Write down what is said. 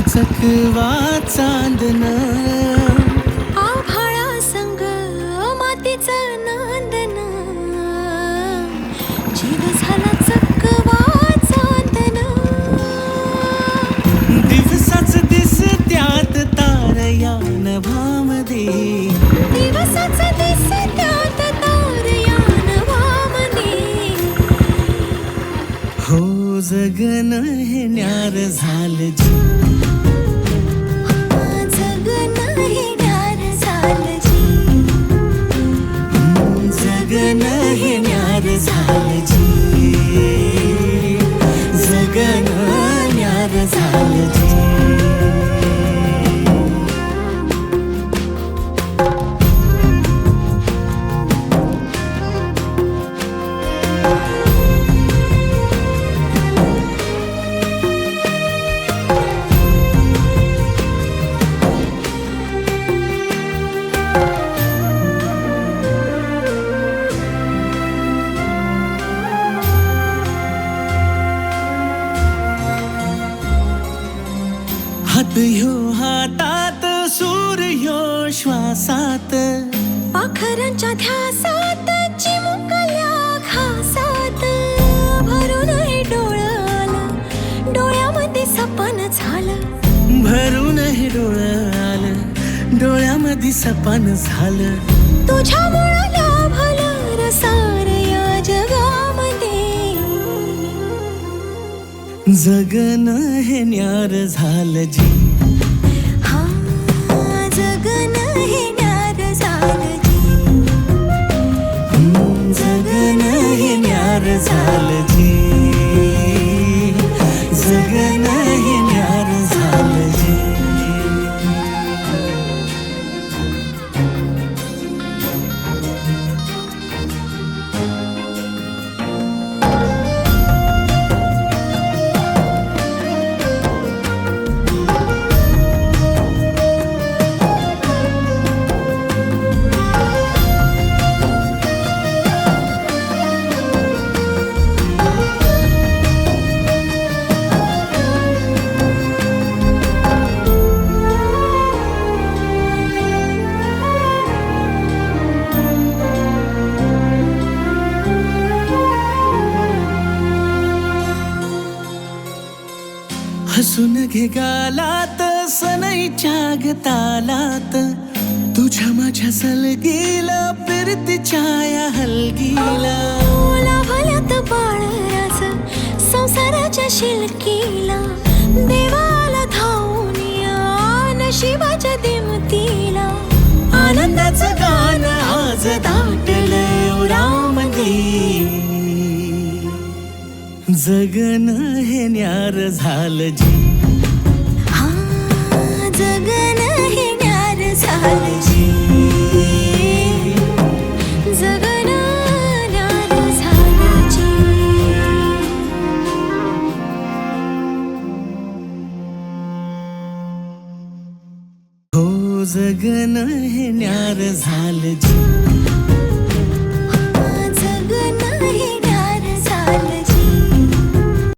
चकवा चांदन आभाळा संग मातीचं नांदन जीव झाला चकवा चांदन दिवसाच दिसत्यात तारया नभामध्ये दिवसाच दिसत्यात तारया नभामध्ये हो जगन हे न्यार झालं जी जगन हे न्यार झालं जी जगन हे न्यार झालं जी जगन न्यार झालं जी हात ह्यो हातात सूर ह्यो श्वासात पाखरांच्या ध्यासात चिमुकल्या घासात भरून हे डोळं डोळ्यामध्ये सपन झालं भरून हे डोळं आलं डोळ्यामध्ये सपन झालं तुझ्यामुळं लाभलं रसार या जगामध्ये जगन हे न्यार झालं जी हा जगन हे न्यार झालं जी जगन हे न्यार झालं जी जगन हे न्यार झालं जी हसून घे गालात सनईच्या गतालात तुझ्या माझ्या सलगीला फिरतीच्या या हलगीला लाभल्यात बाळराज संसाराच्या शिलकीला देवाला धावून या नशिबाच्या दिमतीला आनंदाचं गाणं आज दाटलं उरामध्ये जगन हे न्यार झालं जी हा जगन हे न्यार झालं जी जगन न्यार झालं जी हो जगन हे न्यार झालं जी